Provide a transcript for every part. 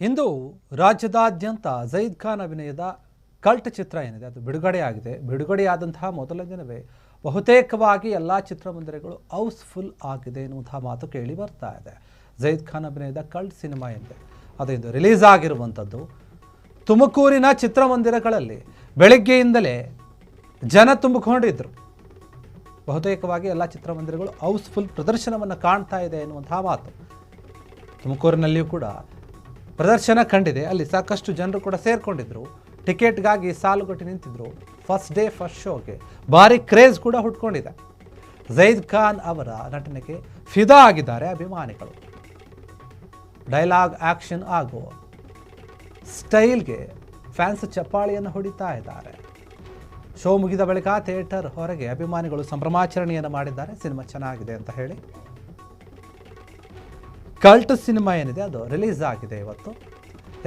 ಇಂದು ರಾಜ್ಯದಾದ್ಯಂತ ಜೈದ್ ಖಾನ್ ಅಭಿನಯದ ಕಲ್ಟ್ ಚಿತ್ರ ಏನಿದೆ ಅದು ಬಿಡುಗಡೆಯಾಗಿದೆ. ಬಿಡುಗಡೆಯಾದಂತಹ ಮೊದಲ ದಿನವೇ ಬಹುತೇಕವಾಗಿ ಎಲ್ಲ ಚಿತ್ರಮಂದಿರಗಳು ಹೌಸ್ಫುಲ್ ಆಗಿದೆ ಎನ್ನುವಂತಹ ಮಾತು ಕೇಳಿ ಬರ್ತಾ ಇದೆ. ಜೈದ್ ಖಾನ್ ಅಭಿನಯದ ಕಲ್ಟ್ ಸಿನಿಮಾ ಏನಿದೆ ಅದು ಇಂದು ರಿಲೀಸ್ ಆಗಿರುವಂಥದ್ದು. ತುಮಕೂರಿನ ಚಿತ್ರಮಂದಿರಗಳಲ್ಲಿ ಬೆಳಗ್ಗೆಯಿಂದಲೇ ಜನ ತುಂಬಿಕೊಂಡಿದ್ರು. ಬಹುತೇಕವಾಗಿ ಎಲ್ಲ ಚಿತ್ರಮಂದಿರಗಳು ಹೌಸ್ಫುಲ್ ಪ್ರದರ್ಶನವನ್ನು ಕಾಣ್ತಾ ಇದೆ ಎನ್ನುವಂತಹ ಮಾತು. ತುಮಕೂರಿನಲ್ಲಿಯೂ ಕೂಡ ಪ್ರದರ್ಶನ ಕಂಡಿದೆ. ಅಲ್ಲಿ ಸಾಕಷ್ಟು ಜನರು ಕೂಡ ಸೇರಿಕೊಂಡಿದ್ರು. ಟಿಕೆಟ್ಗಾಗಿ ಸಾಲುಗಟ್ಟಿ ನಿಂತಿದ್ರು. ಫಸ್ಟ್ ಡೇ ಫಸ್ಟ್ ಶೋಗೆ ಭಾರಿ ಕ್ರೇಜ್ ಕೂಡ ಹುಟ್ಕೊಂಡಿದೆ. ಜೈದ್ ಖಾನ್ ಅವರ ನಟನೆಗೆ ಫಿದಾ ಆಗಿದ್ದಾರೆ ಅಭಿಮಾನಿಗಳು. ಡೈಲಾಗ್ ಆಕ್ಷನ್ ಹಾಗೂ ಸ್ಟೈಲ್ಗೆ ಫ್ಯಾನ್ಸ್ ಚಪ್ಪಾಳಿಯನ್ನು ಹೊಡಿತಾ ಇದ್ದಾರೆ. ಶೋ ಮುಗಿದ ಬಳಿಕ ಥಿಯೇಟರ್ ಹೊರಗೆ ಅಭಿಮಾನಿಗಳು ಸಂಭ್ರಮಾಚರಣೆಯನ್ನು ಮಾಡಿದ್ದಾರೆ. ಸಿನಿಮಾ ಚೆನ್ನಾಗಿದೆ ಅಂತ ಹೇಳಿ. ಕಲ್ಟ್ ಸಿನಿಮಾ ಏನಿದೆ ಅದು ರಿಲೀಸ್ ಆಗಿದೆ. ಇವತ್ತು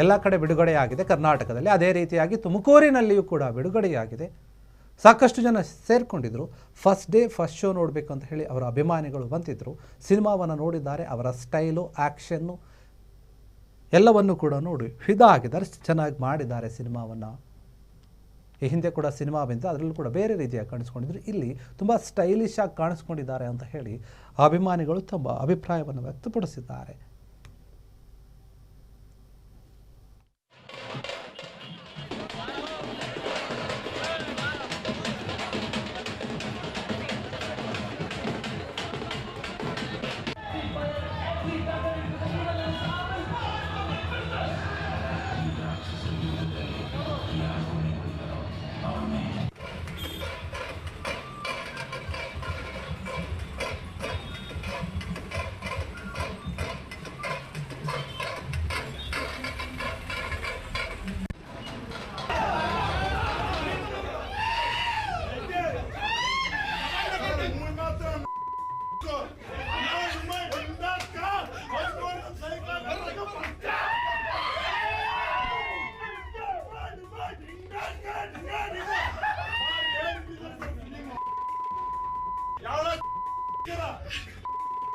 ಎಲ್ಲ ಕಡೆ ಬಿಡುಗಡೆಯಾಗಿದೆ ಕರ್ನಾಟಕದಲ್ಲಿ. ಅದೇ ರೀತಿಯಾಗಿ ತುಮಕೂರಿನಲ್ಲಿಯೂ ಕೂಡ ಬಿಡುಗಡೆಯಾಗಿದೆ. ಸಾಕಷ್ಟು ಜನ ಸೇರಿಕೊಂಡಿದ್ರು. ಫಸ್ಟ್ ಡೇ ಫಸ್ಟ್ ಶೋ ನೋಡಬೇಕು ಅಂತ ಹೇಳಿ ಅವರ ಅಭಿಮಾನಿಗಳು ಬಂದಿದ್ದರು. ಸಿನಿಮಾವನ್ನು ನೋಡಿದ್ದಾರೆ. ಅವರ ಸ್ಟೈಲು ಆ್ಯಕ್ಷನ್ನು ಎಲ್ಲವನ್ನು ಕೂಡ ನೋಡಿ ಫಿದಾ ಆಗಿದ್ದಾರೆ. ಚೆನ್ನಾಗಿ ಮಾಡಿದ್ದಾರೆ ಸಿನಿಮಾವನ್ನು. ಈ ಹಿಂದೆ ಕೂಡ ಸಿನಿಮಾ ಬಂದಿದೆ, ಅದರಲ್ಲೂ ಕೂಡ ಬೇರೆ ರೀತಿಯಾಗಿ ಕಾಣಿಸ್ಕೊಂಡಿದ್ರು. ಇಲ್ಲಿ ತುಂಬ ಸ್ಟೈಲಿಶ್ ಆಗಿ ಕಾಣಿಸ್ಕೊಂಡಿದ್ದಾರೆ ಅಂತ ಹೇಳಿ ಅಭಿಮಾನಿಗಳು ತಮ್ಮ ಅಭಿಪ್ರಾಯವನ್ನು ವ್ಯಕ್ತಪಡಿಸಿದ್ದಾರೆ.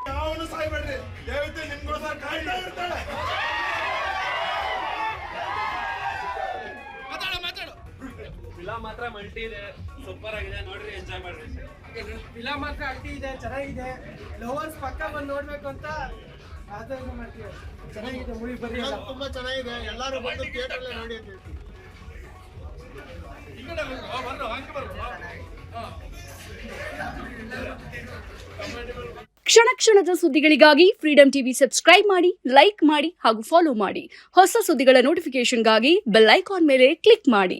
ಯಾವನು ಸಾಯ್ಬೇಡ್ರಿ, ದೇವತೆ ನಿಮ್ಗೋಸ್ಕರ ಕಾಯ್ತಾ ಇರ್ತಾಳೆ. ಮಾತಾಡು. ಫಿಲಂ ಮಾತ್ರ ಮಲ್ಟಿ ಇದೆ, ಸೂಪರ್ ಆಗಿದೆ, ನೋಡ್ರಿ ಎಂಜಾಯ್ ಮಾಡ್ರಿ. ಫಿಲಂ ಮಾತ್ರ ಅಲ್ಟಿ ಇದೆ, ಚೆನ್ನಾಗಿದೆ. ಲವರ್ಸ್ ಪಕ್ಕ ಬಂದು ನೋಡ್ಬೇಕು ಅಂತ ಆಸೆ ಮಾಡ್ತೀವಿ. ಚೆನ್ನಾಗಿದೆ ಮೂವಿ, ಬರೀ ತುಂಬಾ ಚೆನ್ನಾಗಿದೆ. ಎಲ್ಲರೂ ಬಂದು ಥಿಯೇಟರ್ ಅಲ್ಲೇ ನೋಡಿ ಅಂತ ಹೇಳ್ತೀವಿ. ಕ್ಷಣ ಕ್ಷಣದ ಸುದ್ದಿಗಳಿಗಾಗಿ ಫ್ರೀಡಂ ಟಿವಿ ಸಬ್ಸ್ಕ್ರೈಬ್ ಮಾಡಿ, ಲೈಕ್ ಮಾಡಿ ಹಾಗೂ ಫಾಲೋ ಮಾಡಿ. ಹೊಸ ಸುದ್ದಿಗಳ ನೋಟಿಫಿಕೇಶನ್ಗಾಗಿ ಬೆಲ್ ಐಕಾನ್ ಮೇಲೆ ಕ್ಲಿಕ್ ಮಾಡಿ.